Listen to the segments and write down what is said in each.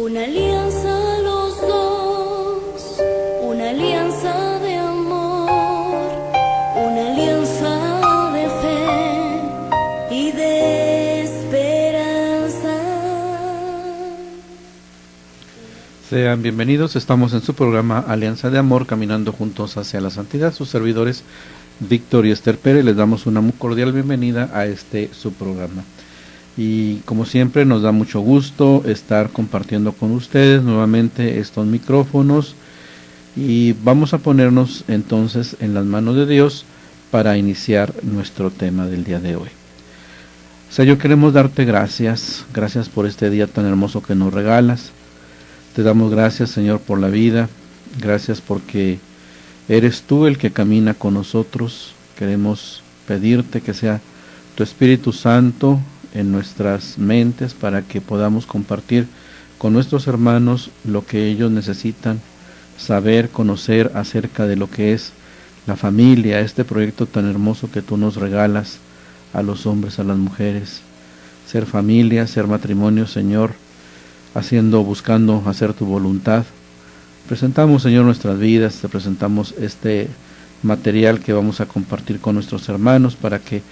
Una alianza los dos, una alianza de amor, una alianza de fe y de esperanza. Sean bienvenidos, estamos en su programa Alianza de Amor, caminando juntos hacia la santidad. Sus servidores Víctor y Esther Pérez les damos una muy cordial bienvenida a su programa. Y como siempre nos da mucho gusto estar compartiendo con ustedes nuevamente estos micrófonos y vamos a ponernos entonces en las manos de Dios para iniciar nuestro tema del día de hoy. Señor, queremos darte gracias por este día tan hermoso que nos regalas. Te damos gracias, Señor, por la vida, gracias porque eres tú el que camina con nosotros. Queremos pedirte que sea tu Espíritu Santo en nuestras mentes para que podamos compartir con nuestros hermanos lo que ellos necesitan saber, conocer acerca de lo que es la familia, este proyecto tan hermoso que tú nos regalas a los hombres, a las mujeres, ser familia, ser matrimonio, Señor, buscando hacer tu voluntad. Presentamos, Señor, nuestras vidas, te presentamos este material que vamos a compartir con nuestros hermanos para que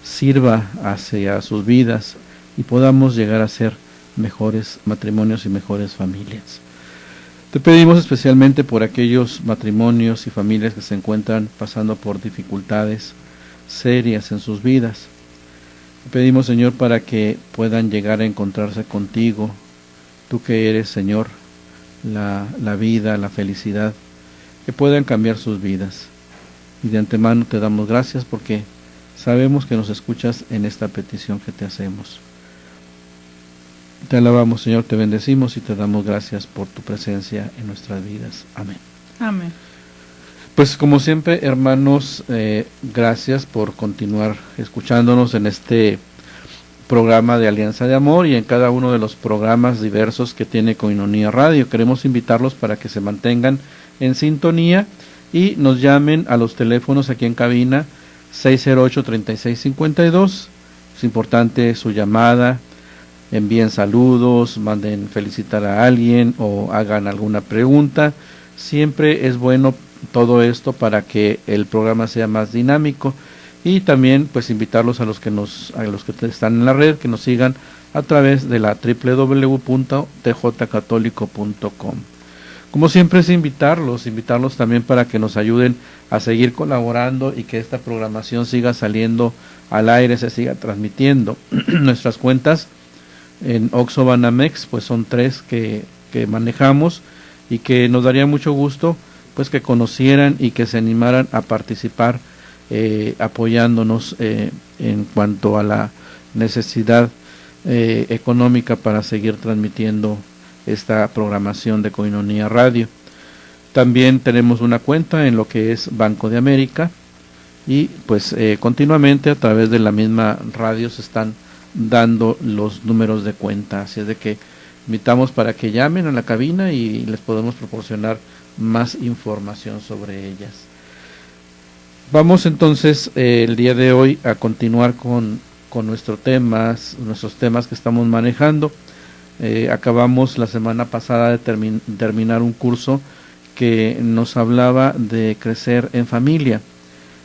sirva hacia sus vidas y podamos llegar a ser mejores matrimonios y mejores familias. Te pedimos especialmente por aquellos matrimonios y familias que se encuentran pasando por dificultades serias en sus vidas. Te pedimos, Señor, para que puedan llegar a encontrarse contigo, tú que eres, Señor, la vida, la felicidad, que puedan cambiar sus vidas. Y de antemano te damos gracias porque sabemos que nos escuchas en esta petición que te hacemos. Te alabamos, Señor, te bendecimos y te damos gracias por tu presencia en nuestras vidas. Amén. Amén. Pues como siempre, hermanos, gracias por continuar escuchándonos en este programa de Alianza de Amor y en cada uno de los programas diversos que tiene Koinonia Radio. Queremos invitarlos para que se mantengan en sintonía y nos llamen a los teléfonos aquí en cabina 608-3652. Es importante su llamada, envíen saludos, manden felicitar a alguien o hagan alguna pregunta. Siempre es bueno todo esto para que el programa sea más dinámico y también pues invitarlos a los que están en la red, que nos sigan a través de la www.tjcatólico.com. Como siempre es invitarlos también para que nos ayuden a seguir colaborando y que esta programación siga saliendo al aire, se siga transmitiendo. Nuestras cuentas en Oxxo Banamex pues son 3 que manejamos y que nos daría mucho gusto pues que conocieran y que se animaran a participar apoyándonos en cuanto a la necesidad económica para seguir transmitiendo esta programación de Koinonia Radio. También tenemos una cuenta en lo que es Banco de América y pues continuamente a través de la misma radio se están dando los números de cuenta, así es de que invitamos para que llamen a la cabina y les podemos proporcionar más información sobre ellas. Vamos entonces el día de hoy a continuar con nuestros temas que estamos manejando. Acabamos la semana pasada de terminar un curso que nos hablaba de crecer en familia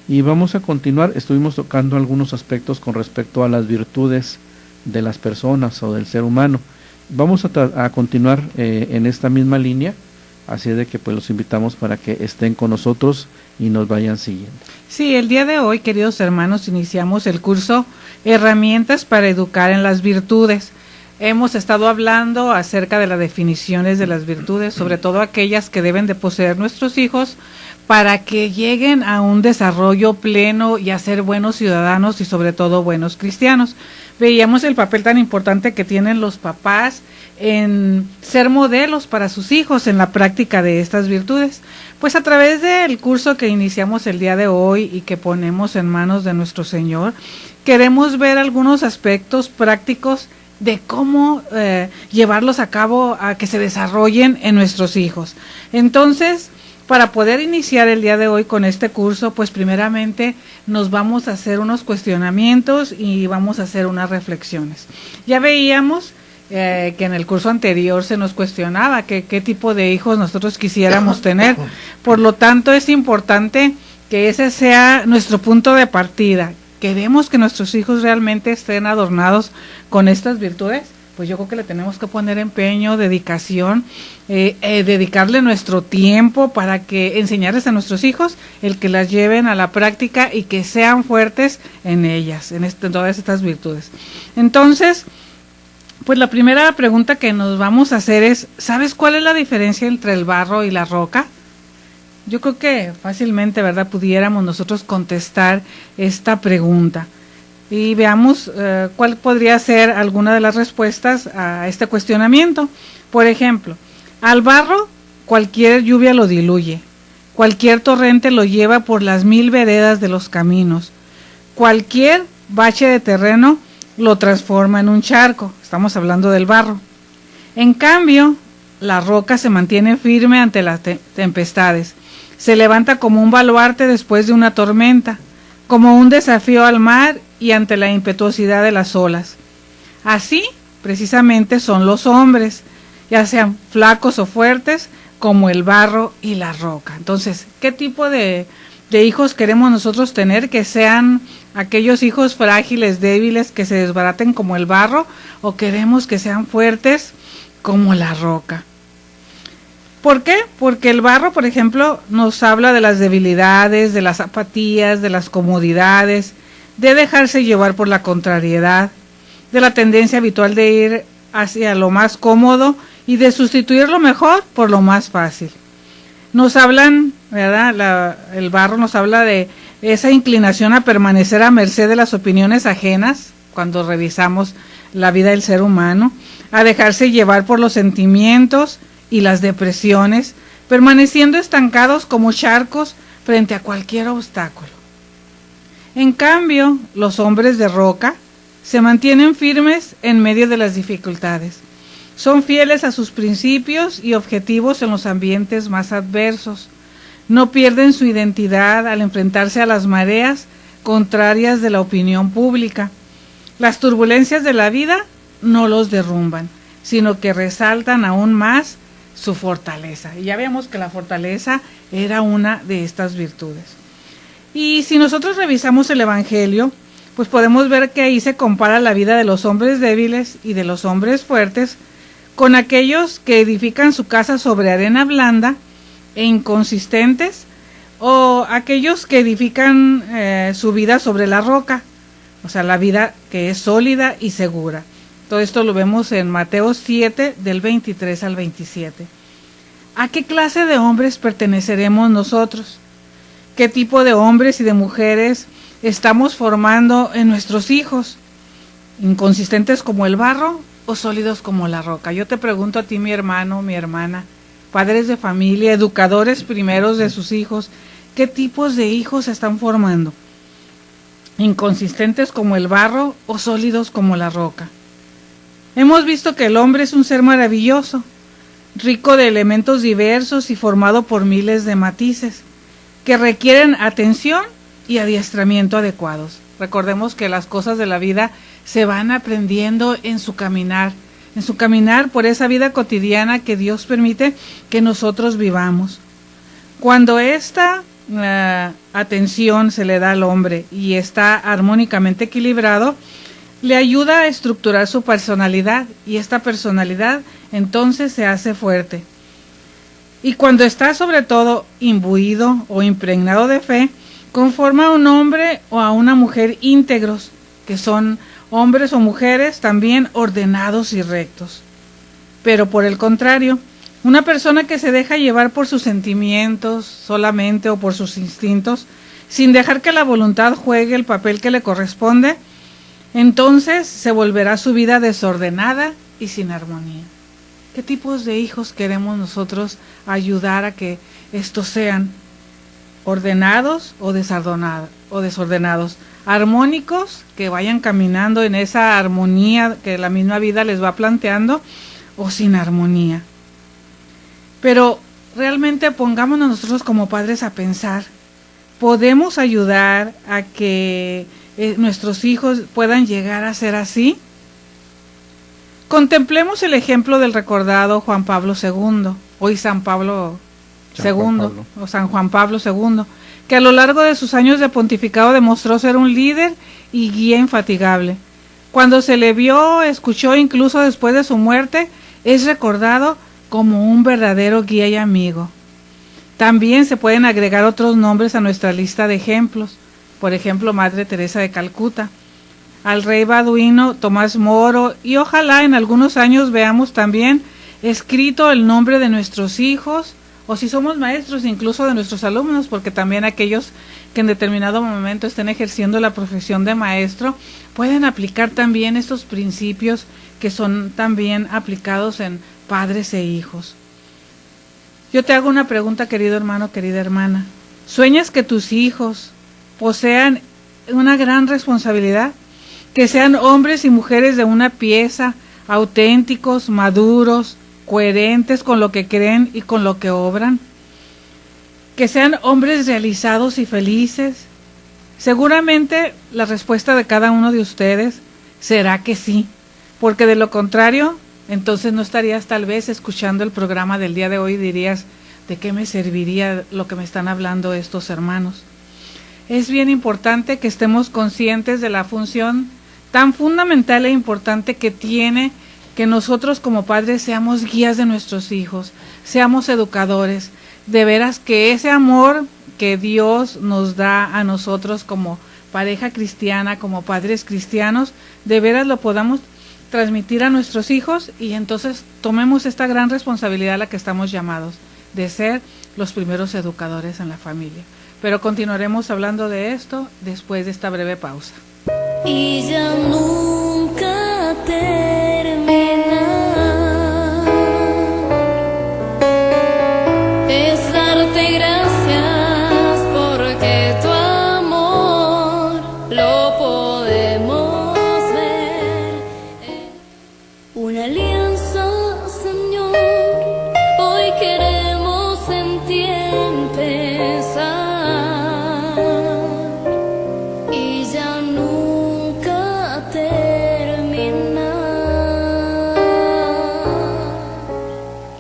y vamos a continuar. Estuvimos tocando algunos aspectos con respecto a las virtudes de las personas o del ser humano. Vamos a continuar en esta misma línea, así de que pues los invitamos para que estén con nosotros y nos vayan siguiendo. Sí, el día de hoy, queridos hermanos, iniciamos el curso Herramientas para educar en las virtudes. Hemos estado hablando acerca de las definiciones de las virtudes, sobre todo aquellas que deben de poseer nuestros hijos para que lleguen a un desarrollo pleno y a ser buenos ciudadanos y sobre todo buenos cristianos. Veíamos el papel tan importante que tienen los papás en ser modelos para sus hijos en la práctica de estas virtudes. Pues a través del curso que iniciamos el día de hoy y que ponemos en manos de nuestro Señor, queremos ver algunos aspectos prácticos de cómo llevarlos a cabo, a que se desarrollen en nuestros hijos. Entonces, para poder iniciar el día de hoy con este curso, pues primeramente nos vamos a hacer unos cuestionamientos y vamos a hacer unas reflexiones. Ya veíamos que en el curso anterior se nos cuestionaba qué tipo de hijos nosotros quisiéramos tener. Por lo tanto, es importante que ese sea nuestro punto de partida. ¿Queremos que nuestros hijos realmente estén adornados con estas virtudes? Pues yo creo que le tenemos que poner empeño, dedicación, dedicarle nuestro tiempo para que enseñarles a nuestros hijos el que las lleven a la práctica y que sean fuertes en ellas, en todas estas virtudes. Entonces, pues la primera pregunta que nos vamos a hacer es, ¿sabes cuál es la diferencia entre el barro y la roca? Yo creo que fácilmente, ¿verdad?, pudiéramos nosotros contestar esta pregunta. Y veamos cuál podría ser alguna de las respuestas a este cuestionamiento. Por ejemplo, al barro cualquier lluvia lo diluye, cualquier torrente lo lleva por las 1000 veredas de los caminos, cualquier bache de terreno lo transforma en un charco. Estamos hablando del barro. En cambio, la roca se mantiene firme ante las tempestades, se levanta como un baluarte después de una tormenta, como un desafío al mar y ante la impetuosidad de las olas. Así, precisamente, son los hombres, ya sean flacos o fuertes, como el barro y la roca. Entonces, ¿qué tipo de hijos queremos nosotros tener? Que sean aquellos hijos frágiles, débiles, que se desbaraten como el barro, o queremos que sean fuertes como la roca. ¿Por qué? Porque el barro, por ejemplo, nos habla de las debilidades, de las apatías, de las comodidades, de dejarse llevar por la contrariedad, de la tendencia habitual de ir hacia lo más cómodo y de sustituir lo mejor por lo más fácil. Nos hablan, ¿verdad? El barro nos habla de esa inclinación a permanecer a merced de las opiniones ajenas cuando revisamos la vida del ser humano, a dejarse llevar por los sentimientos y las depresiones, permaneciendo estancados como charcos frente a cualquier obstáculo. En cambio, los hombres de roca se mantienen firmes en medio de las dificultades. Son fieles a sus principios y objetivos en los ambientes más adversos. No pierden su identidad al enfrentarse a las mareas contrarias de la opinión pública. Las turbulencias de la vida no los derrumban, sino que resaltan aún más su fortaleza. Y ya vemos que la fortaleza era una de estas virtudes. Y si nosotros revisamos el Evangelio, pues podemos ver que ahí se compara la vida de los hombres débiles y de los hombres fuertes con aquellos que edifican su casa sobre arena blanda e inconsistentes, o aquellos que edifican su vida sobre la roca, o sea, la vida que es sólida y segura. Todo esto lo vemos en Mateo 7, del 23 al 27. ¿A qué clase de hombres perteneceremos nosotros? ¿Qué tipo de hombres y de mujeres estamos formando en nuestros hijos? ¿Inconsistentes como el barro o sólidos como la roca? Yo te pregunto a ti, mi hermano, mi hermana, padres de familia, educadores primeros de sus hijos, ¿qué tipos de hijos están formando? ¿Inconsistentes como el barro o sólidos como la roca? Hemos visto que el hombre es un ser maravilloso, rico de elementos diversos y formado por miles de matices, que requieren atención y adiestramiento adecuados. Recordemos que las cosas de la vida se van aprendiendo en su caminar por esa vida cotidiana que Dios permite que nosotros vivamos. Cuando esta atención se le da al hombre y está armónicamente equilibrado, le ayuda a estructurar su personalidad, y esta personalidad entonces se hace fuerte. Y cuando está sobre todo imbuido o impregnado de fe, conforma a un hombre o a una mujer íntegros, que son hombres o mujeres también ordenados y rectos. Pero por el contrario, una persona que se deja llevar por sus sentimientos solamente o por sus instintos, sin dejar que la voluntad juegue el papel que le corresponde, entonces se volverá su vida desordenada y sin armonía. ¿Qué tipos de hijos queremos nosotros ayudar a que estos sean ordenados o desordenados? Armónicos, que vayan caminando en esa armonía que la misma vida les va planteando, o sin armonía. Pero realmente pongámonos nosotros como padres a pensar, ¿podemos ayudar a que nuestros hijos puedan llegar a ser así? Contemplemos el ejemplo del recordado Juan Pablo II, hoy San Pablo II, o San Juan Pablo II, que a lo largo de sus años de pontificado demostró ser un líder y guía infatigable. Cuando se le vio, escuchó, incluso después de su muerte, es recordado como un verdadero guía y amigo. También se pueden agregar otros nombres a nuestra lista de ejemplos, por ejemplo, Madre Teresa de Calcuta, al rey Baduino, Tomás Moro, y ojalá en algunos años veamos también escrito el nombre de nuestros hijos, o si somos maestros, incluso de nuestros alumnos, porque también aquellos que en determinado momento estén ejerciendo la profesión de maestro, pueden aplicar también estos principios que son también aplicados en padres e hijos. Yo te hago una pregunta, querido hermano, querida hermana. ¿Sueñas que tus hijos posean una gran responsabilidad? Que sean hombres y mujeres de una pieza, auténticos, maduros, coherentes con lo que creen y con lo que obran. Que sean hombres realizados y felices. Seguramente la respuesta de cada uno de ustedes será que sí, porque de lo contrario, entonces no estarías tal vez escuchando el programa del día de hoy y dirías, ¿de qué me serviría lo que me están hablando estos hermanos? Es bien importante que estemos conscientes de la función tan fundamental e importante que tiene que nosotros como padres seamos guías de nuestros hijos, seamos educadores, de veras que ese amor que Dios nos da a nosotros como pareja cristiana, como padres cristianos, de veras lo podamos transmitir a nuestros hijos y entonces tomemos esta gran responsabilidad a la que estamos llamados, de ser los primeros educadores en la familia. Pero continuaremos hablando de esto después de esta breve pausa. Y ya nunca terminar, es darte gracias porque tu amor lo podemos ver. Una alianza, Señor, hoy queremos en ti empezar.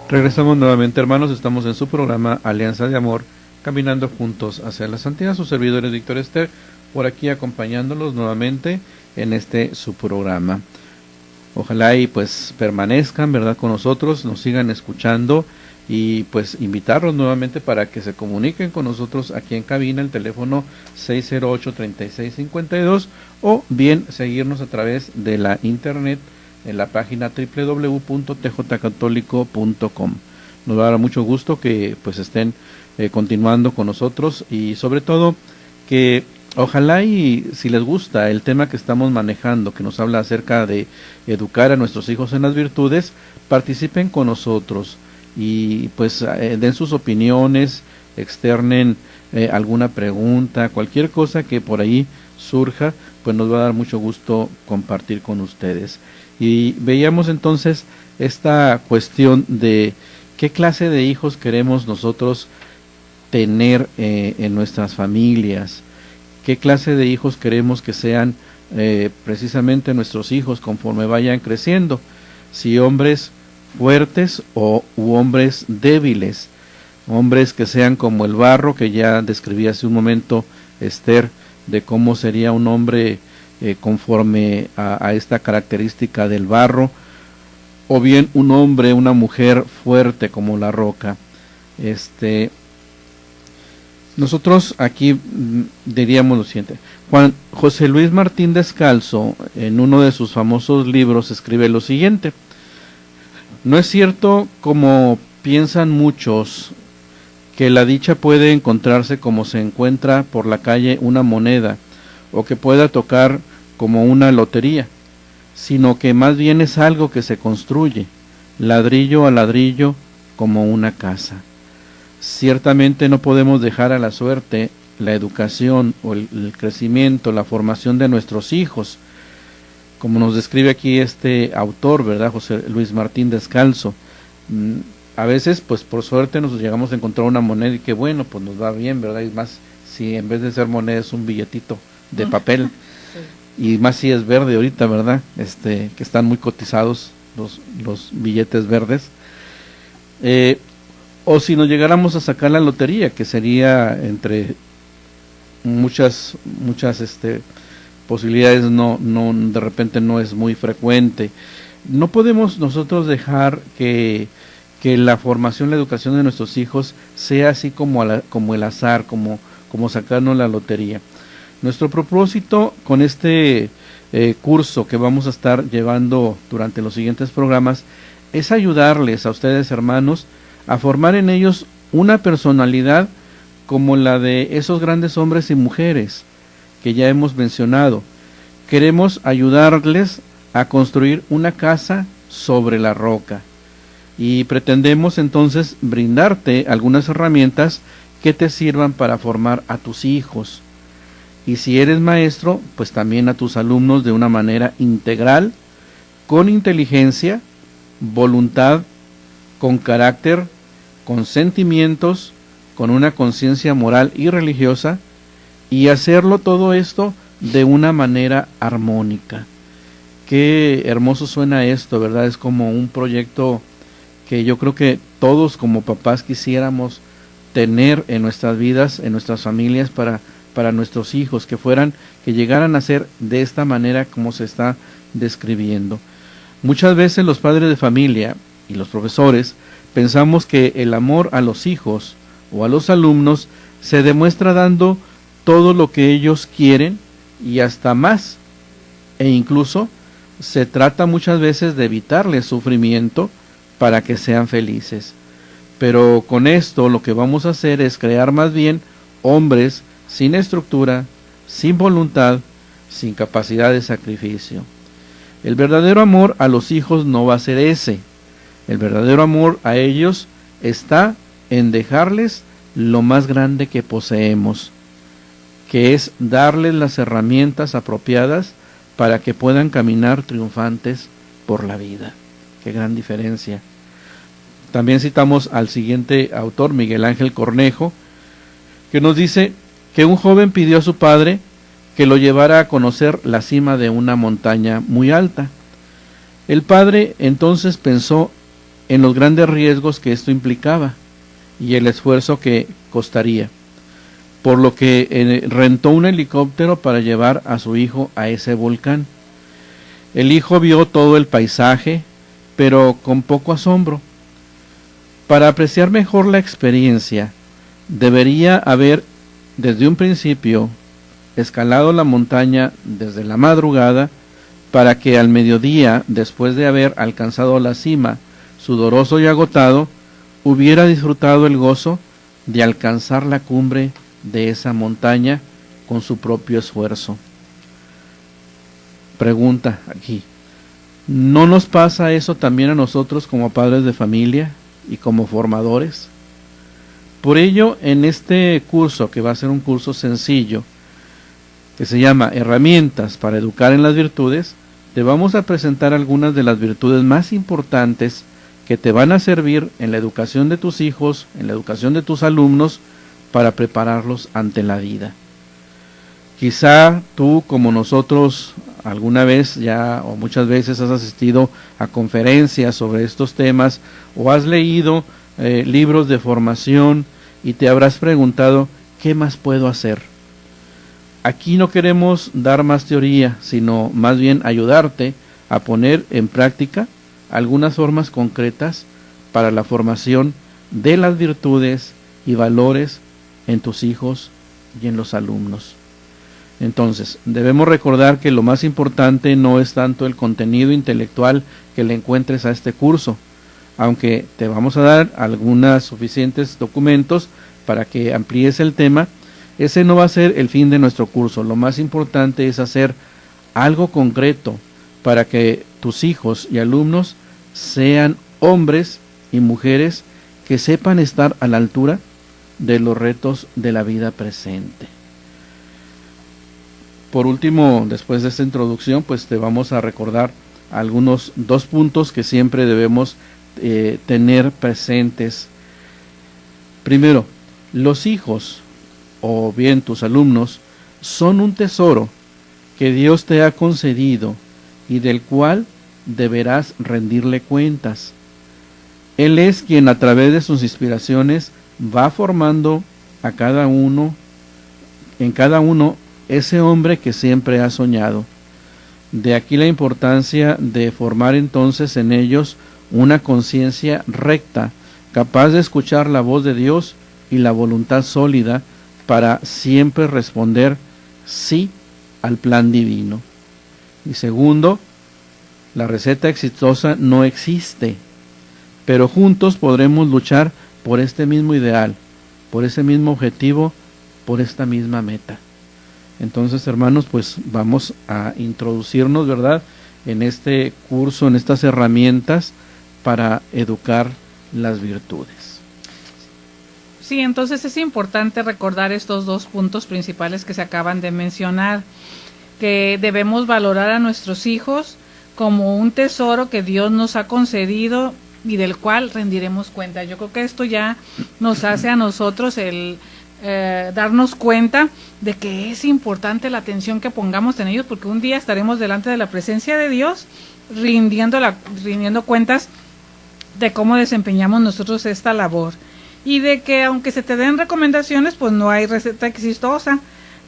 Regresamos nuevamente, hermanos, estamos en su programa Alianza de Amor, caminando juntos hacia la santidad. Sus servidores Víctor Ester, por aquí acompañándolos nuevamente en su programa. Ojalá y pues permanezcan, ¿verdad?, con nosotros, nos sigan escuchando y pues invitarlos nuevamente para que se comuniquen con nosotros aquí en cabina, el teléfono 608-3652, o bien seguirnos a través de la internet en la página www.tjcatólico.com. Nos va a dar mucho gusto que pues estén continuando con nosotros y sobre todo que ojalá y si les gusta el tema que estamos manejando, que nos habla acerca de educar a nuestros hijos en las virtudes, participen con nosotros y pues den sus opiniones, externen alguna pregunta, cualquier cosa que por ahí surja, pues nos va a dar mucho gusto compartir con ustedes. Y veíamos entonces esta cuestión de qué clase de hijos queremos nosotros tener en nuestras familias, qué clase de hijos queremos que sean precisamente nuestros hijos conforme vayan creciendo, si hombres fuertes u hombres débiles, hombres que sean como el barro, que ya describí hace un momento Esther, de cómo sería un hombre conforme a esta característica del barro, o bien un hombre, una mujer fuerte como la roca. Nosotros aquí diríamos lo siguiente. José Luis Martín Descalzo, en uno de sus famosos libros, escribe lo siguiente: no es cierto, como piensan muchos, que la dicha puede encontrarse como se encuentra por la calle una moneda, o que pueda tocar como una lotería, sino que más bien es algo que se construye, ladrillo a ladrillo, como una casa. Ciertamente no podemos dejar a la suerte la educación o el crecimiento, la formación de nuestros hijos, como nos describe aquí este autor, ¿verdad?, José Luis Martín Descalzo. A veces, pues por suerte nos llegamos a encontrar una moneda y que bueno, pues nos va bien, ¿verdad? Y más si en vez de ser moneda es un billetito de papel, sí. Y más si es verde ahorita, ¿verdad? Que están muy cotizados los billetes verdes, o si nos llegáramos a sacar la lotería, que sería entre muchas posibilidades, no de repente no es muy frecuente. No podemos nosotros dejar que la formación, la educación de nuestros hijos sea así como el azar, como sacarnos la lotería. Nuestro propósito con este curso que vamos a estar llevando durante los siguientes programas es ayudarles a ustedes, hermanos, a formar en ellos una personalidad como la de esos grandes hombres y mujeres que ya hemos mencionado. Queremos ayudarles a construir una casa sobre la roca y pretendemos entonces brindarte algunas herramientas que te sirvan para formar a tus hijos. Y si eres maestro, pues también a tus alumnos de una manera integral, con inteligencia, voluntad, con carácter, con sentimientos, con una conciencia moral y religiosa, y hacerlo todo esto de una manera armónica. Qué hermoso suena esto, ¿verdad? Es como un proyecto que yo creo que todos como papás quisiéramos tener en nuestras vidas, en nuestras familias, para nuestros hijos, que llegaran a ser de esta manera como se está describiendo. Muchas veces los padres de familia y los profesores pensamos que el amor a los hijos o a los alumnos se demuestra dando todo lo que ellos quieren y hasta más, e incluso se trata muchas veces de evitarles sufrimiento para que sean felices. Pero con esto lo que vamos a hacer es crear más bien hombres sin estructura, sin voluntad, sin capacidad de sacrificio. El verdadero amor a los hijos no va a ser ese. El verdadero amor a ellos está en dejarles lo más grande que poseemos, que es darles las herramientas apropiadas para que puedan caminar triunfantes por la vida. Qué gran diferencia. También citamos al siguiente autor, Miguel Ángel Cornejo, que nos dice que un joven pidió a su padre que lo llevara a conocer la cima de una montaña muy alta. El padre entonces pensó en los grandes riesgos que esto implicaba y el esfuerzo que costaría, por lo que rentó un helicóptero para llevar a su hijo a ese volcán. El hijo vio todo el paisaje, pero con poco asombro. Para apreciar mejor la experiencia, debería haber desde un principio escalado la montaña desde la madrugada, para que al mediodía, después de haber alcanzado la cima, sudoroso y agotado, hubiera disfrutado el gozo de alcanzar la cumbre de esa montaña con su propio esfuerzo. Pregunta aquí, ¿no nos pasa eso también a nosotros como padres de familia y como formadores? Por ello, en este curso, que va a ser un curso sencillo, que se llama Herramientas para Educar en las Virtudes, te vamos a presentar algunas de las virtudes más importantes que te van a servir en la educación de tus hijos, en la educación de tus alumnos, para prepararlos ante la vida. Quizá tú, como nosotros, alguna vez ya o muchas veces has asistido a conferencias sobre estos temas o has leído libros de formación y te habrás preguntado, ¿qué más puedo hacer? Aquí no queremos dar más teoría, sino más bien ayudarte a poner en práctica algunas formas concretas para la formación de las virtudes y valores en tus hijos y en los alumnos. Entonces, debemos recordar que lo más importante no es tanto el contenido intelectual que le encuentres a este curso, aunque te vamos a dar algunos suficientes documentos para que amplíes el tema. Ese no va a ser el fin de nuestro curso. Lo más importante es hacer algo concreto para que tus hijos y alumnos sean hombres y mujeres que sepan estar a la altura de los retos de la vida presente. Por último, después de esta introducción, pues te vamos a recordar dos puntos que siempre debemos tener presentes. Primero, los hijos o bien tus alumnos son un tesoro que Dios te ha concedido y del cual deberás rendirle cuentas. Él es quien a través de sus inspiraciones va formando a cada uno, en cada uno, ese hombre que siempre ha soñado. De aquí la importancia de formar entonces en ellos una conciencia recta, capaz de escuchar la voz de Dios y la voluntad sólida para siempre responder sí al plan divino. Y segundo, la receta exitosa no existe, pero juntos podremos luchar por este mismo ideal, por ese mismo objetivo, por esta misma meta. Entonces, hermanos, pues vamos a introducirnos, ¿verdad?, en este curso, en estas herramientas para educar las virtudes. Sí, entonces es importante recordar estos dos puntos principales que se acaban de mencionar, que debemos valorar a nuestros hijos como un tesoro que Dios nos ha concedido y del cual rendiremos cuenta. Yo creo que esto ya nos hace a nosotros el darnos cuenta de que es importante la atención que pongamos en ellos, porque un día estaremos delante de la presencia de Dios rindiendo cuentas de cómo desempeñamos nosotros esta labor, y de que aunque se te den recomendaciones, pues no hay receta exitosa,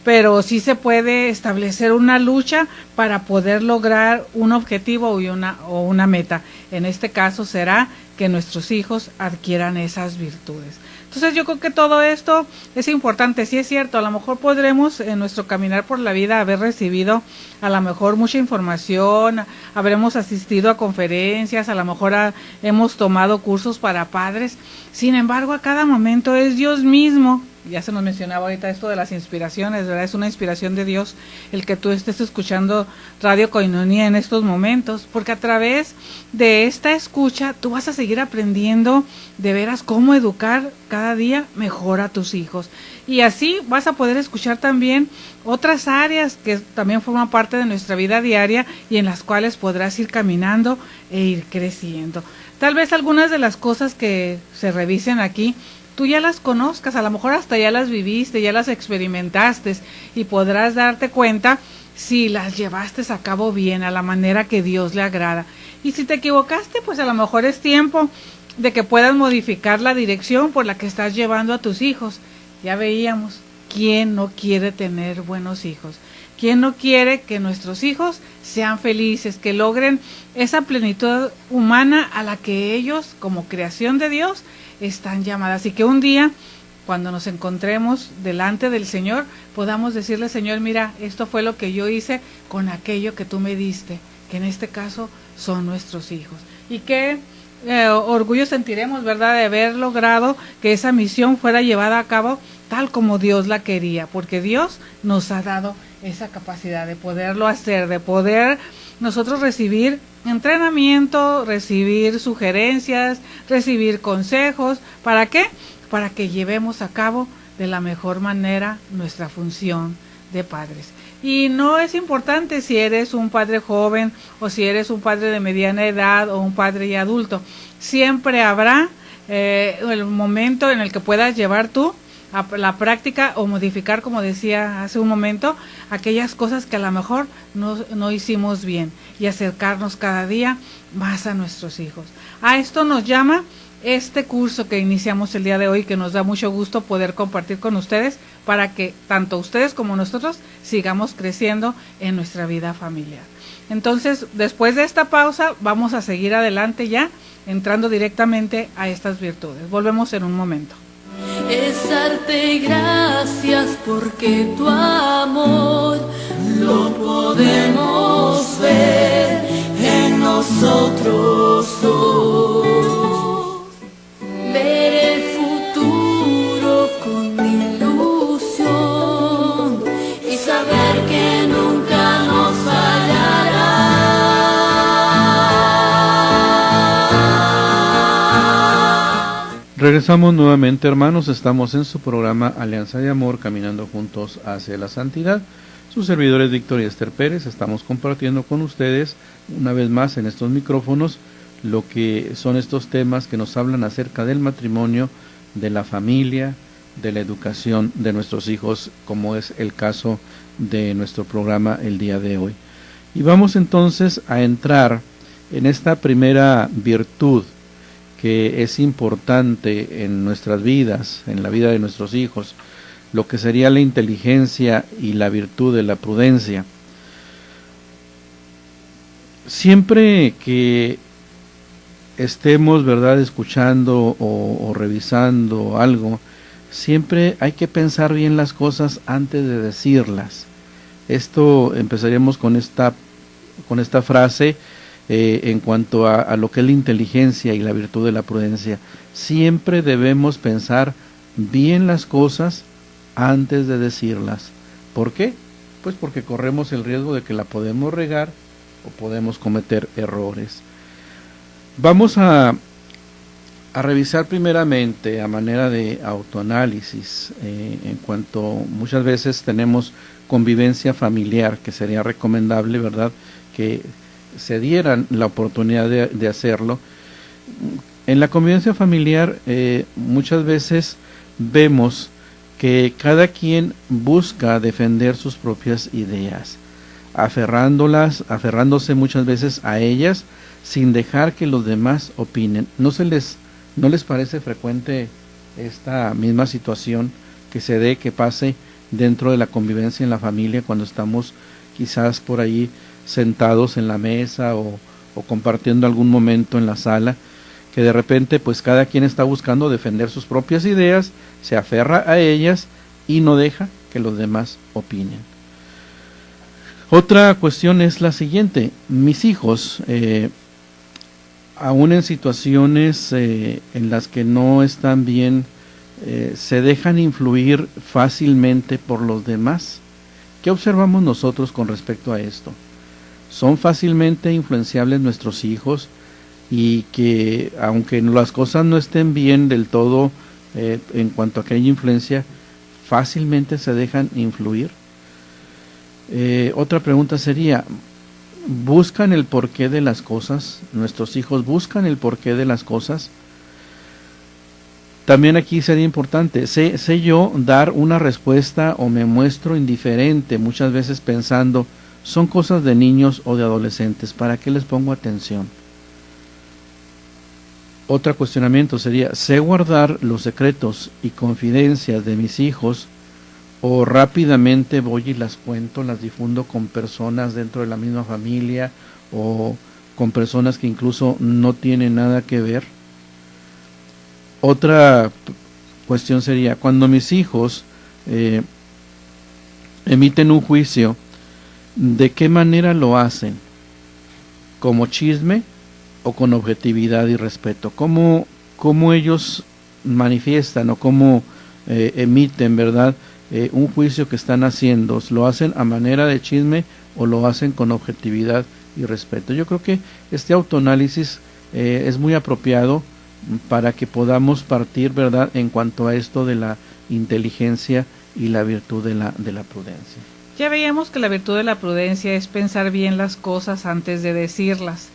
pero sí se puede establecer una lucha para poder lograr un objetivo o una meta. En este caso será que nuestros hijos adquieran esas virtudes. Entonces yo creo que todo esto es importante. Sí es cierto, a lo mejor podremos en nuestro caminar por la vida haber recibido a lo mejor mucha información, habremos asistido a conferencias, a lo mejor hemos tomado cursos para padres. Sin embargo, a cada momento es Dios mismo. Ya se nos mencionaba ahorita esto de las inspiraciones, ¿verdad? Es una inspiración de Dios el que tú estés escuchando Radio Koinonia en estos momentos, porque a través de esta escucha tú vas a seguir aprendiendo de veras cómo educar cada día mejor a tus hijos. Y así vas a poder escuchar también otras áreas que también forman parte de nuestra vida diaria y en las cuales podrás ir caminando e ir creciendo. Tal vez algunas de las cosas que se revisen aquí tú ya las conozcas, a lo mejor hasta ya las viviste, ya las experimentaste y podrás darte cuenta si las llevaste a cabo bien, a la manera que Dios le agrada. Y si te equivocaste, pues a lo mejor es tiempo de que puedas modificar la dirección por la que estás llevando a tus hijos. Ya veíamos, ¿quién no quiere tener buenos hijos? ¿Quién no quiere que nuestros hijos sean felices, que logren esa plenitud humana a la que ellos, como creación de Dios, están llamadas? Y que un día, cuando nos encontremos delante del Señor, podamos decirle: Señor, mira, esto fue lo que yo hice con aquello que tú me diste, que en este caso son nuestros hijos. Y qué orgullo sentiremos, ¿verdad?, de haber logrado que esa misión fuera llevada a cabo tal como Dios la quería, porque Dios nos ha dado esa capacidad de poderlo hacer, de poder nosotros recibir entrenamiento, recibir sugerencias, recibir consejos. ¿Para qué? Para que llevemos a cabo de la mejor manera nuestra función de padres. Y no es importante si eres un padre joven o si eres un padre de mediana edad o un padre ya adulto. Siempre habrá el momento en el que puedas llevar tú a la práctica o modificar, como decía hace un momento, aquellas cosas que a lo mejor no hicimos bien, y acercarnos cada día más a nuestros hijos. A esto nos llama este curso que iniciamos el día de hoy, que nos da mucho gusto poder compartir con ustedes, para que tanto ustedes como nosotros sigamos creciendo en nuestra vida familiar. Entonces, después de esta pausa, vamos a seguir adelante ya, entrando directamente a estas virtudes. Volvemos en un momento. Es darte gracias porque tu amor lo podemos ver en nosotros dos. Ver el futuro con ilusión y saber que nunca nos fallará. Regresamos nuevamente, hermanos. Estamos en su programa Alianza de Amor, caminando juntos hacia la santidad. Sus servidores Víctor y Esther Pérez. Estamos compartiendo con ustedes una vez más en estos micrófonos lo que son estos temas que nos hablan acerca del matrimonio, de la familia, de la educación de nuestros hijos, como es el caso de nuestro programa el día de hoy. Y vamos entonces a entrar en esta primera virtud que es importante en nuestras vidas, en la vida de nuestros hijos, lo que sería la inteligencia y la virtud de la prudencia. Siempre que estemos, ¿verdad?, escuchando o revisando algo, siempre hay que pensar bien las cosas antes de decirlas. Esto empezaríamos con esta frase en cuanto a lo que es la inteligencia y la virtud de la prudencia. Siempre debemos pensar bien las cosas antes de decirlas. ¿Por qué? Pues porque corremos el riesgo de que la podemos regar o podemos cometer errores. Vamos a revisar primeramente a manera de autoanálisis en cuanto muchas veces tenemos convivencia familiar, que sería recomendable, ¿verdad?, que se dieran la oportunidad de hacerlo. En la convivencia familiar muchas veces vemos que cada quien busca defender sus propias ideas, aferrándose muchas veces a ellas sin dejar que los demás opinen. ¿No les parece frecuente esta misma situación que pase dentro de la convivencia en la familia, cuando estamos quizás por ahí sentados en la mesa o compartiendo algún momento en la sala, que de repente pues cada quien está buscando defender sus propias ideas, se aferra a ellas y no deja que los demás opinen? Otra cuestión es la siguiente: mis hijos, aún en situaciones en las que no están bien, se dejan influir fácilmente por los demás. ¿Qué observamos nosotros con respecto a esto? ¿Son fácilmente influenciables nuestros hijos y que aunque las cosas no estén bien del todo en cuanto a que hay influencia, fácilmente se dejan influir? Otra pregunta sería: ¿buscan el porqué de las cosas? ¿Nuestros hijos buscan el porqué de las cosas? También aquí sería importante, ¿sé yo dar una respuesta o me muestro indiferente, muchas veces pensando, son cosas de niños o de adolescentes, ¿para qué les pongo atención? Otro cuestionamiento sería: ¿sé guardar los secretos y confidencias de mis hijos o rápidamente voy y las cuento, las difundo con personas dentro de la misma familia o con personas que incluso no tienen nada que ver? Otra cuestión sería: cuando mis hijos emiten un juicio, ¿de qué manera lo hacen? ¿Como chisme o con objetividad y respeto? ¿Cómo ellos manifiestan o cómo emiten, ¿verdad?, un juicio que están haciendo? ¿Lo hacen a manera de chisme o lo hacen con objetividad y respeto? Yo creo que este autoanálisis es muy apropiado para que podamos partir, ¿verdad?, en cuanto a esto de la inteligencia y la virtud de la prudencia. Ya veíamos que la virtud de la prudencia es pensar bien las cosas antes de decirlas.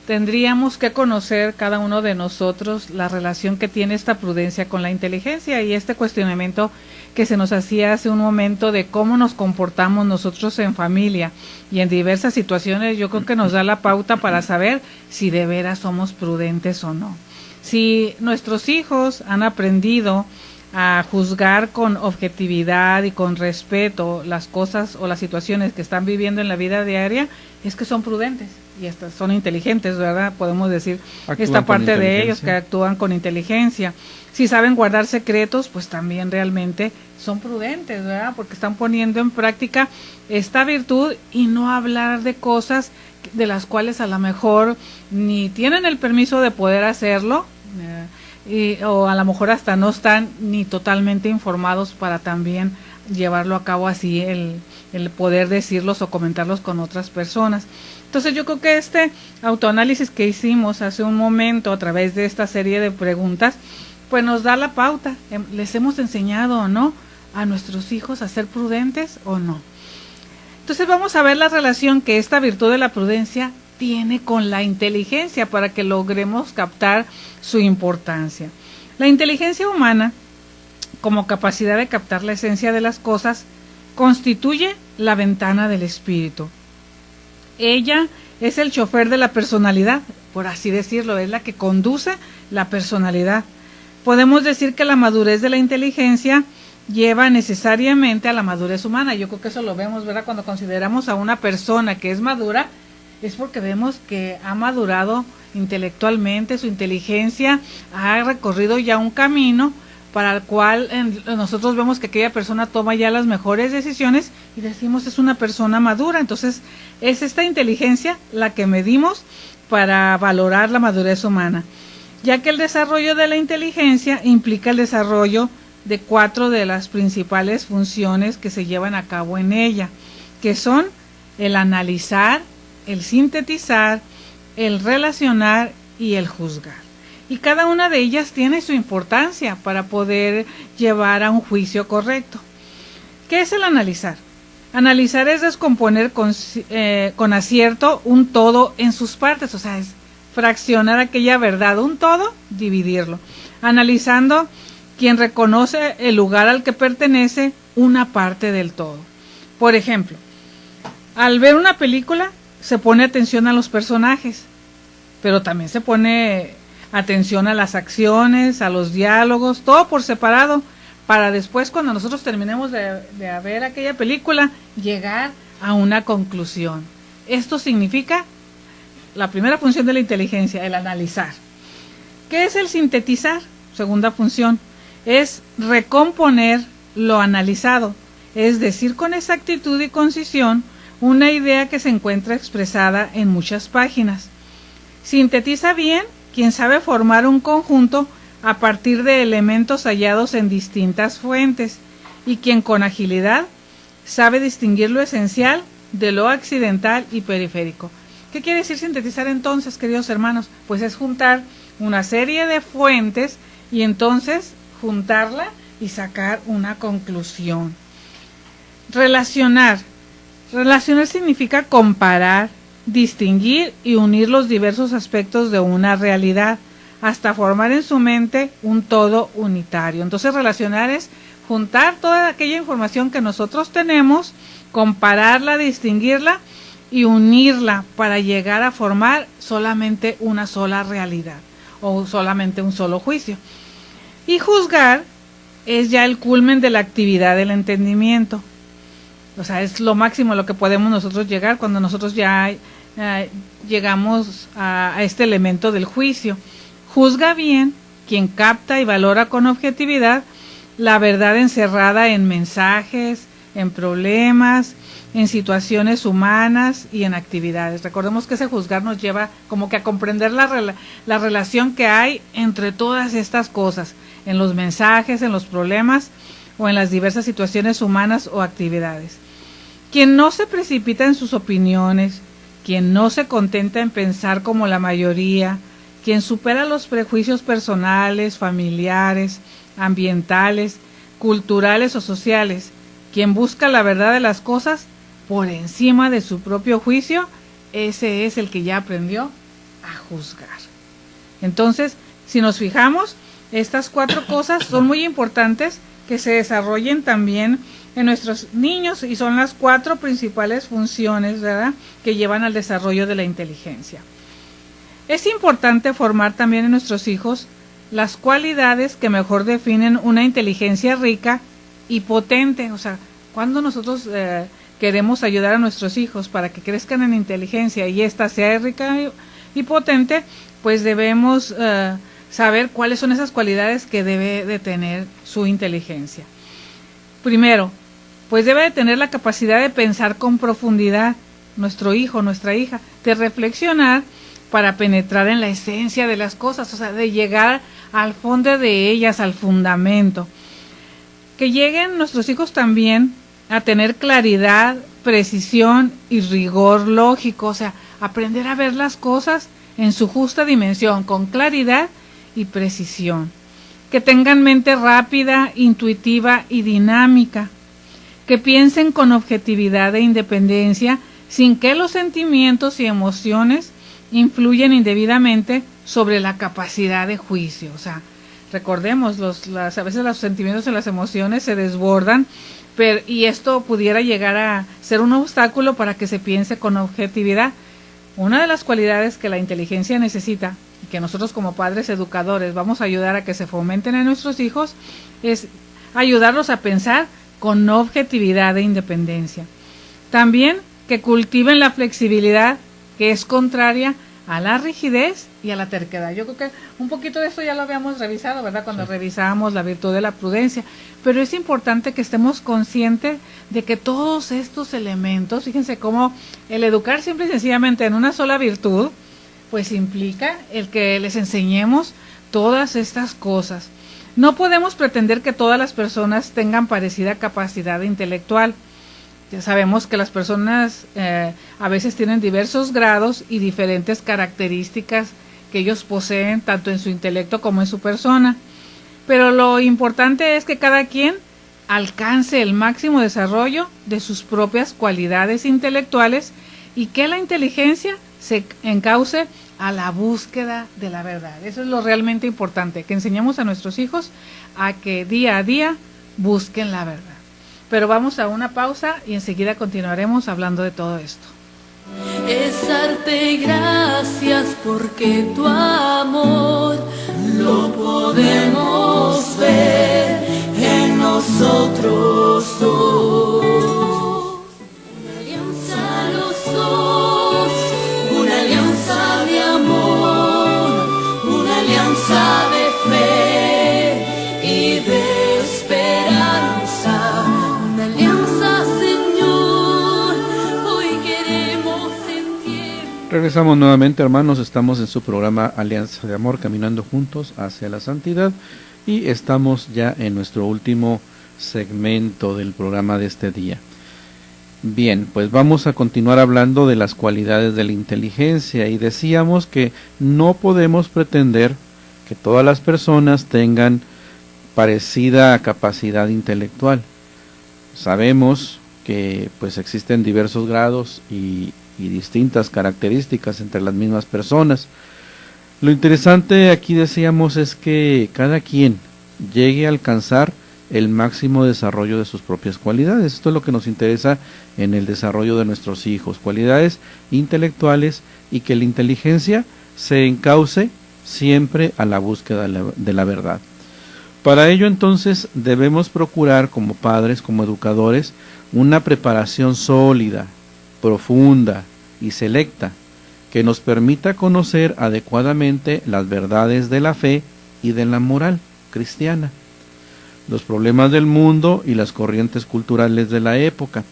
Tendríamos que conocer cada uno de nosotros la relación que tiene esta prudencia con la inteligencia, y este cuestionamiento que se nos hacía hace un momento de cómo nos comportamos nosotros en familia y en diversas situaciones, yo creo que nos da la pauta para saber si de veras somos prudentes o no. Si nuestros hijos han aprendido a juzgar con objetividad y con respeto las cosas o las situaciones que están viviendo en la vida diaria, es que son prudentes y son inteligentes, ¿verdad? Podemos decir esta parte de ellos, que actúan con inteligencia. Si saben guardar secretos, pues también realmente son prudentes, ¿verdad? Porque están poniendo en práctica esta virtud y no hablar de cosas de las cuales a lo mejor ni tienen el permiso de poder hacerlo, o a lo mejor hasta no están ni totalmente informados para también llevarlo a cabo así, el poder decirlos o comentarlos con otras personas. Entonces yo creo que este autoanálisis que hicimos hace un momento a través de esta serie de preguntas, pues nos da la pauta. ¿Les hemos enseñado o no a nuestros hijos a ser prudentes o no? Entonces vamos a ver la relación que esta virtud de la prudencia tiene con la inteligencia para que logremos captar su importancia. La inteligencia humana, como capacidad de captar la esencia de las cosas, constituye la ventana del espíritu. Ella es el chofer de la personalidad, por así decirlo, es la que conduce la personalidad. Podemos decir que la madurez de la inteligencia lleva necesariamente a la madurez humana. Yo creo que eso lo vemos, ¿verdad? Cuando consideramos a una persona que es madura, es porque vemos que ha madurado intelectualmente, su inteligencia ha recorrido ya un camino para el cual nosotros vemos que aquella persona toma ya las mejores decisiones y decimos es una persona madura. Entonces es esta inteligencia la que medimos para valorar la madurez humana, ya que el desarrollo de la inteligencia implica el desarrollo de 4 de las principales funciones que se llevan a cabo en ella, que son el analizar, el sintetizar, el relacionar y el juzgar. Y cada una de ellas tiene su importancia para poder llevar a un juicio correcto. ¿Qué es el analizar? Analizar es descomponer con acierto un todo en sus partes, o sea, es fraccionar aquella verdad, un todo, dividirlo. Analizando, quien reconoce el lugar al que pertenece una parte del todo. Por ejemplo, al ver una película se pone atención a los personajes, pero también se pone atención a las acciones, a los diálogos, todo por separado, para después cuando nosotros terminemos de ver aquella película, llegar a una conclusión. Esto significa la primera función de la inteligencia, el analizar. ¿Qué es el sintetizar? Segunda función, es recomponer lo analizado, es decir, con exactitud y concisión, una idea que se encuentra expresada en muchas páginas. Sintetiza bien quien sabe formar un conjunto a partir de elementos hallados en distintas fuentes y quien con agilidad sabe distinguir lo esencial de lo accidental y periférico. ¿Qué quiere decir sintetizar entonces, queridos hermanos? Pues es juntar una serie de fuentes y entonces juntarla y sacar una conclusión. Relacionar. Relacionar significa comparar, distinguir y unir los diversos aspectos de una realidad hasta formar en su mente un todo unitario. Entonces relacionar es juntar toda aquella información que nosotros tenemos, compararla, distinguirla y unirla para llegar a formar solamente una sola realidad o solamente un solo juicio. Y juzgar es ya el culmen de la actividad del entendimiento. O sea, es lo máximo a lo que podemos nosotros llegar cuando nosotros ya llegamos a este elemento del juicio. Juzga bien quien capta y valora con objetividad la verdad encerrada en mensajes, en problemas, en situaciones humanas y en actividades. Recordemos que ese juzgar nos lleva como que a comprender la relación que hay entre todas estas cosas, en los mensajes, en los problemas o en las diversas situaciones humanas o actividades. Quien no se precipita en sus opiniones, quien no se contenta en pensar como la mayoría, quien supera los prejuicios personales, familiares, ambientales, culturales o sociales, quien busca la verdad de las cosas por encima de su propio juicio, ese es el que ya aprendió a juzgar. Entonces, si nos fijamos, estas 4 cosas son muy importantes que se desarrollen también en nuestros niños y son las 4 principales funciones, ¿verdad?, que llevan al desarrollo de la inteligencia. Es importante formar también en nuestros hijos las cualidades que mejor definen una inteligencia rica y potente. O sea, cuando nosotros queremos ayudar a nuestros hijos para que crezcan en inteligencia y ésta sea rica y potente, pues debemos saber cuáles son esas cualidades que debe de tener su inteligencia. Primero, pues debe de tener la capacidad de pensar con profundidad, nuestro hijo, nuestra hija, de reflexionar para penetrar en la esencia de las cosas, o sea, de llegar al fondo de ellas, al fundamento. Que lleguen nuestros hijos también a tener claridad, precisión y rigor lógico, o sea, aprender a ver las cosas en su justa dimensión, con claridad y precisión. Que tengan mente rápida, intuitiva y dinámica. Que piensen con objetividad e independencia, sin que los sentimientos y emociones influyen indebidamente sobre la capacidad de juicio. O sea, recordemos, a veces los sentimientos y las emociones se desbordan, y esto pudiera llegar a ser un obstáculo para que se piense con objetividad. Una de las cualidades que la inteligencia necesita y que nosotros como padres educadores vamos a ayudar a que se fomenten en nuestros hijos es ayudarlos a pensar con objetividad e independencia. También que cultiven la flexibilidad, que es contraria a la rigidez y a la terquedad. Yo creo que un poquito de esto ya lo habíamos revisado, ¿verdad? Cuando revisábamos la virtud de la prudencia. Pero es importante que estemos conscientes de que todos estos elementos, fíjense cómo el educar simple y sencillamente en una sola virtud, pues implica el que les enseñemos todas estas cosas. No podemos pretender que todas las personas tengan parecida capacidad intelectual. Ya sabemos que las personas a veces tienen diversos grados y diferentes características que ellos poseen tanto en su intelecto como en su persona. Pero lo importante es que cada quien alcance el máximo desarrollo de sus propias cualidades intelectuales y que la inteligencia se encauce a la búsqueda de la verdad. Eso es lo realmente importante, que enseñemos a nuestros hijos a que día a día busquen la verdad. Pero vamos a una pausa y enseguida continuaremos hablando de todo esto. Es darte gracias porque tu amor lo podemos ver en nosotros dos. Una alianza los dos, una alianza de amor, una alianza de fe y de esperanza. Regresamos nuevamente, hermanos, estamos en su programa Alianza de Amor, caminando juntos hacia la santidad, y estamos ya en nuestro último segmento del programa de este día. Bien, pues vamos a continuar hablando de las cualidades de la inteligencia, y decíamos que no podemos pretender que todas las personas tengan parecida capacidad intelectual. Sabemos que pues existen diversos grados y distintas características entre las mismas personas. Lo interesante aquí decíamos es que cada quien llegue a alcanzar el máximo desarrollo de sus propias cualidades. Esto es lo que nos interesa en el desarrollo de nuestros hijos, cualidades intelectuales, y que la inteligencia se encauce siempre a la búsqueda de la verdad. Para ello entonces debemos procurar como padres, como educadores, una preparación sólida, profunda y selecta, que nos permita conocer adecuadamente las verdades de la fe y de la moral cristiana, los problemas del mundo y las corrientes culturales de la época.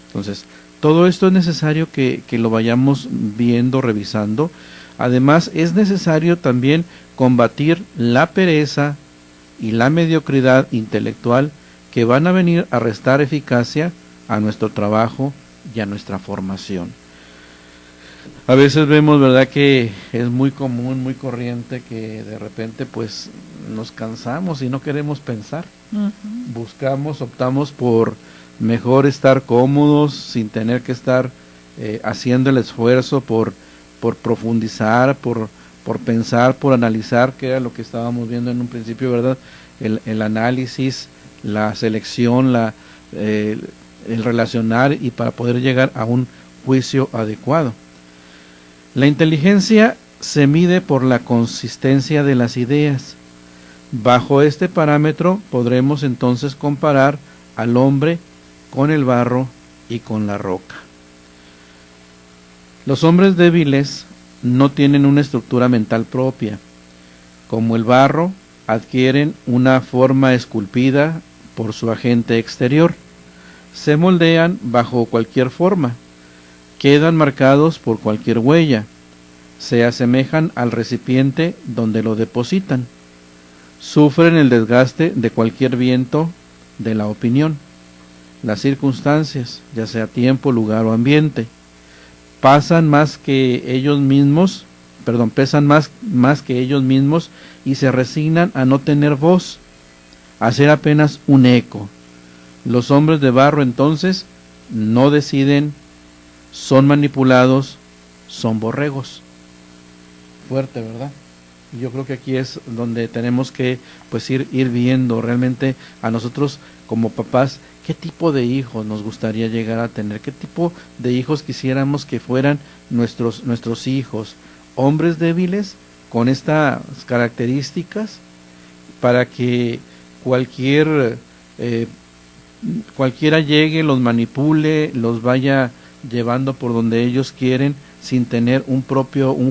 Entonces, todo esto es necesario que lo vayamos viendo, revisando. Además, es necesario también combatir la pereza y la mediocridad intelectual que van a venir a restar eficacia a nuestro trabajo y a nuestra formación. A veces vemos, ¿verdad?, que es muy común, muy corriente que de repente pues nos cansamos y no queremos pensar. Buscamos, optamos por mejor estar cómodos sin tener que estar haciendo el esfuerzo por profundizar, por pensar, por analizar, que era lo que estábamos viendo en un principio, ¿verdad? El análisis, la selección, el relacionar, y para poder llegar a un juicio adecuado. La inteligencia se mide por la consistencia de las ideas. Bajo este parámetro podremos entonces comparar al hombre con el barro y con la roca. Los hombres débiles no tienen una estructura mental propia. Como el barro, adquieren una forma esculpida por su agente exterior. Se moldean bajo cualquier forma, quedan marcados por cualquier huella, se asemejan al recipiente donde lo depositan, sufren el desgaste de cualquier viento de la opinión, las circunstancias, ya sea tiempo, lugar o ambiente, pesan más que ellos mismos y se resignan a no tener voz, a ser apenas un eco. Los hombres de barro entonces no deciden, son manipulados, son borregos. Fuerte, ¿verdad? Y yo creo que aquí es donde tenemos que pues ir viendo realmente a nosotros como papás ¿qué tipo de hijos nos gustaría llegar a tener? ¿Qué tipo de hijos quisiéramos que fueran nuestros hijos? ¿Hombres débiles con estas características para que cualquiera llegue, los manipule, los vaya llevando por donde ellos quieren sin tener un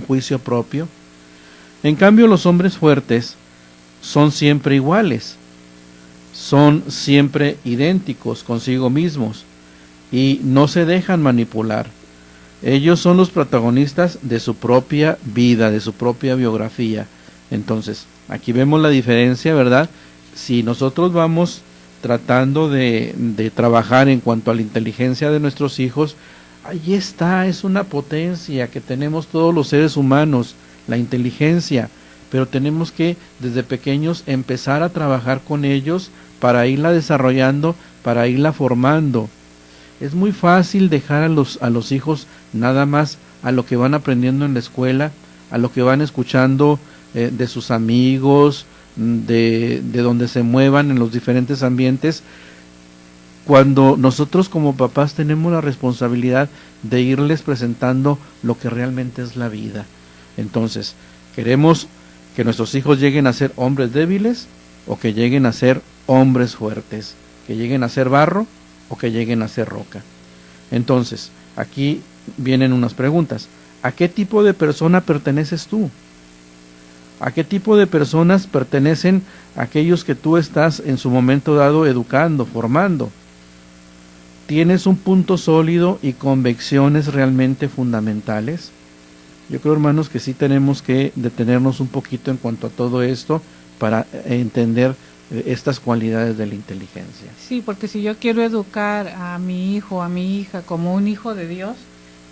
juicio propio? En cambio, los hombres fuertes son siempre iguales, son siempre idénticos consigo mismos y no se dejan manipular. Ellos son los protagonistas de su propia vida, de su propia biografía. Entonces, aquí vemos la diferencia, ¿verdad? Si nosotros vamos tratando de trabajar en cuanto a la inteligencia de nuestros hijos, ahí está, es una potencia que tenemos todos los seres humanos, la inteligencia, pero tenemos que desde pequeños empezar a trabajar con ellos para irla desarrollando, para irla formando. Es muy fácil dejar a los hijos nada más a lo que van aprendiendo en la escuela, a lo que van escuchando de sus amigos, de donde se muevan en los diferentes ambientes, cuando nosotros como papás tenemos la responsabilidad de irles presentando lo que realmente es la vida. Entonces, queremos que nuestros hijos lleguen a ser hombres débiles o que lleguen a ser hombres fuertes, que lleguen a ser barro o que lleguen a ser roca. Entonces, aquí vienen unas preguntas. ¿A qué tipo de persona perteneces tú? ¿A qué tipo de personas pertenecen aquellos que tú estás en su momento dado educando, formando? ¿Tienes un punto sólido y convicciones realmente fundamentales? Yo creo, hermanos, que sí tenemos que detenernos un poquito en cuanto a todo esto para entender estas cualidades de la inteligencia. Sí, porque si yo quiero educar a mi hijo, a mi hija como un hijo de Dios,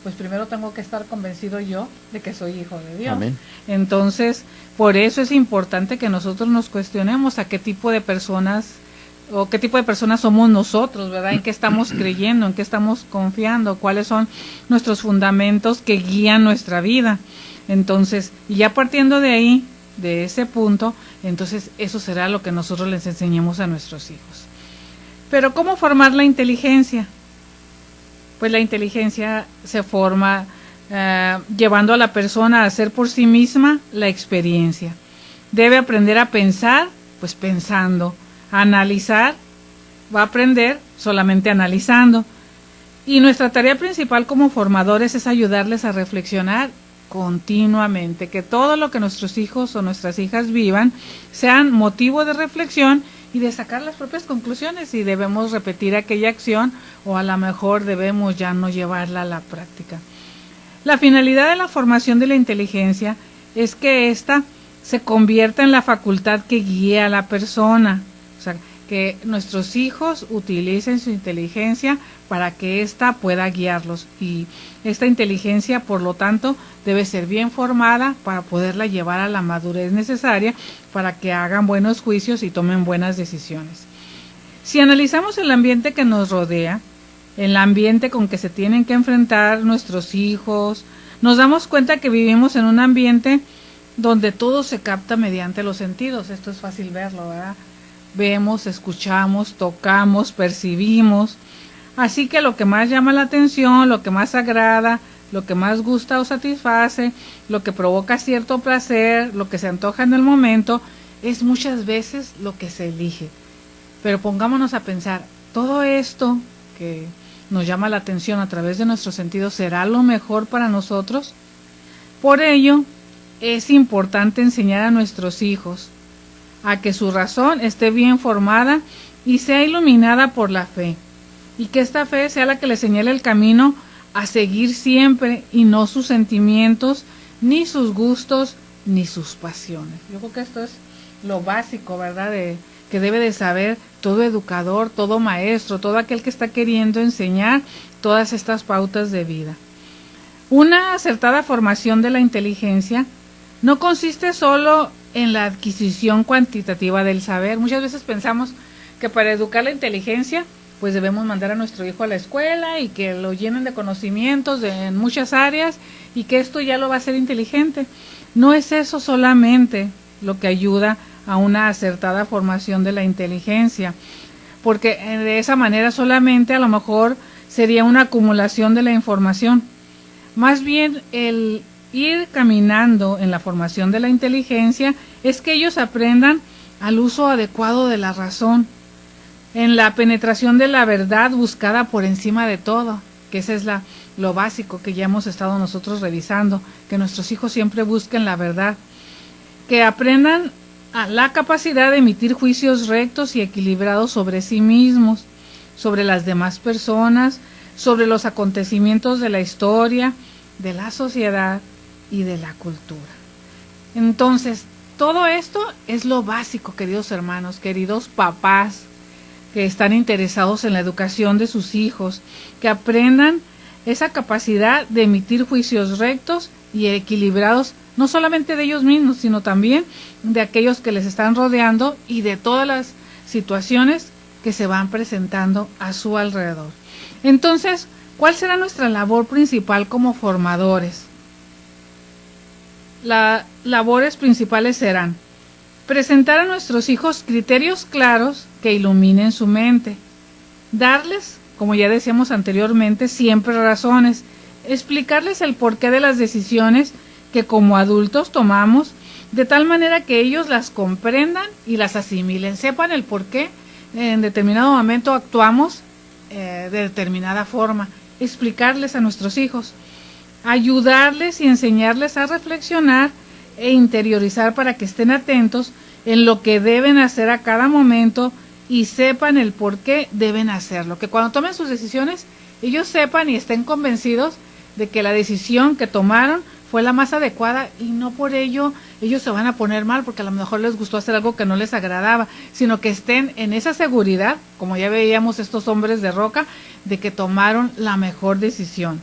pues primero tengo que estar convencido yo de que soy hijo de Dios. Amén. Entonces, por eso es importante que nosotros nos cuestionemos a qué tipo de personas o qué tipo de personas somos nosotros, ¿verdad? En qué estamos creyendo, en qué estamos confiando, cuáles son nuestros fundamentos que guían nuestra vida. Entonces, y ya partiendo de ahí, de ese punto, entonces eso será lo que nosotros les enseñemos a nuestros hijos. Pero ¿cómo formar la inteligencia? Pues la inteligencia se forma llevando a la persona a hacer por sí misma la experiencia. Debe aprender a pensar, pues pensando. A analizar, va a aprender solamente analizando. Y nuestra tarea principal como formadores es ayudarles a reflexionar continuamente, que todo lo que nuestros hijos o nuestras hijas vivan sean motivo de reflexión y de sacar las propias conclusiones, si debemos repetir aquella acción o a lo mejor debemos ya no llevarla a la práctica. La finalidad de la formación de la inteligencia es que ésta se convierta en la facultad que guía a la persona. O sea, que nuestros hijos utilicen su inteligencia para que ésta pueda guiarlos. Y esta inteligencia, por lo tanto, debe ser bien formada para poderla llevar a la madurez necesaria para que hagan buenos juicios y tomen buenas decisiones. Si analizamos el ambiente que nos rodea, el ambiente con que se tienen que enfrentar nuestros hijos, nos damos cuenta que vivimos en un ambiente donde todo se capta mediante los sentidos. Esto es fácil verlo, ¿verdad? Vemos, escuchamos, tocamos, percibimos. Así que lo que más llama la atención, lo que más agrada, lo que más gusta o satisface, lo que provoca cierto placer, lo que se antoja en el momento, es muchas veces lo que se elige. Pero pongámonos a pensar, todo esto que nos llama la atención a través de nuestros sentidos, ¿será lo mejor para nosotros? Por ello, es importante enseñar a nuestros hijos a que su razón esté bien formada y sea iluminada por la fe, y que esta fe sea la que le señale el camino a seguir siempre y no sus sentimientos, ni sus gustos, ni sus pasiones. Yo creo que esto es lo básico, ¿verdad?, que debe de saber todo educador, todo maestro, todo aquel que está queriendo enseñar todas estas pautas de vida. Una acertada formación de la inteligencia no consiste solo en la adquisición cuantitativa del saber. Muchas veces pensamos que para educar la inteligencia, pues debemos mandar a nuestro hijo a la escuela y que lo llenen de conocimientos en muchas áreas y que esto ya lo va a hacer inteligente. No es eso solamente lo que ayuda a una acertada formación de la inteligencia, porque de esa manera solamente a lo mejor sería una acumulación de la información. Más bien el ir caminando en la formación de la inteligencia es que ellos aprendan al uso adecuado de la razón, en la penetración de la verdad buscada por encima de todo, que ese es lo básico que ya hemos estado nosotros revisando, que nuestros hijos siempre busquen la verdad, que aprendan a la capacidad de emitir juicios rectos y equilibrados sobre sí mismos, sobre las demás personas, sobre los acontecimientos de la historia, de la sociedad y de la cultura. Entonces, todo esto es lo básico, queridos hermanos, queridos papás que están interesados en la educación de sus hijos, que aprendan esa capacidad de emitir juicios rectos y equilibrados, no solamente de ellos mismos, sino también de aquellos que les están rodeando y de todas las situaciones que se van presentando a su alrededor. Entonces, ¿cuál será nuestra labor principal como formadores? Las labores principales serán presentar a nuestros hijos criterios claros que iluminen su mente, darles, como ya decíamos anteriormente, siempre razones, explicarles el porqué de las decisiones que como adultos tomamos, de tal manera que ellos las comprendan y las asimilen, sepan el porqué en determinado momento actuamos de determinada forma, explicarles a nuestros hijos, ayudarles y enseñarles a reflexionar e interiorizar para que estén atentos en lo que deben hacer a cada momento y sepan el por qué deben hacerlo, que cuando tomen sus decisiones ellos sepan y estén convencidos de que la decisión que tomaron fue la más adecuada y no por ello ellos se van a poner mal porque a lo mejor les gustó hacer algo que no les agradaba, sino que estén en esa seguridad, como ya veíamos estos hombres de roca, de que tomaron la mejor decisión.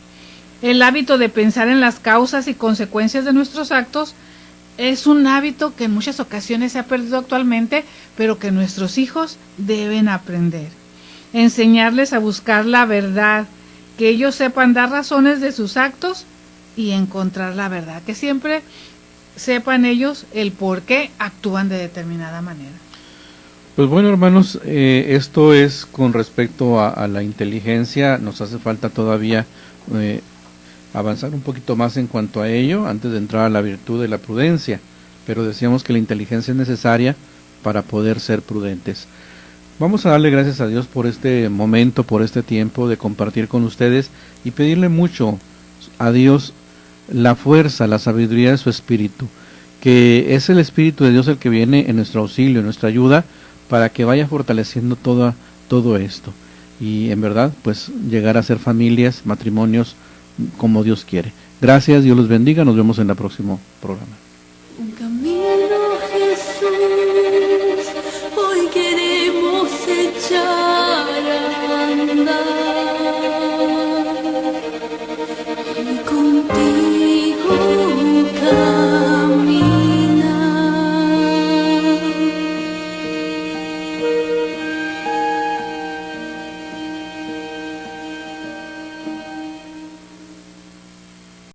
El hábito de pensar en las causas y consecuencias de nuestros actos es un hábito que en muchas ocasiones se ha perdido actualmente, pero que nuestros hijos deben aprender. Enseñarles a buscar la verdad, que ellos sepan dar razones de sus actos y encontrar la verdad, que siempre sepan ellos el por qué actúan de determinada manera. Pues bueno, hermanos, esto es con respecto a la inteligencia. Nos hace falta todavía avanzar un poquito más en cuanto a ello antes de entrar a la virtud de la prudencia, pero decíamos que la inteligencia es necesaria para poder ser prudentes. Vamos a darle gracias a Dios por este momento, por este tiempo de compartir con ustedes y pedirle mucho a Dios la fuerza, la sabiduría de su Espíritu, que es el Espíritu de Dios el que viene en nuestro auxilio, en nuestra ayuda, para que vaya fortaleciendo todo esto y en verdad pues llegar a ser familias, matrimonios como Dios quiere. Gracias, Dios los bendiga, nos vemos en el próximo programa.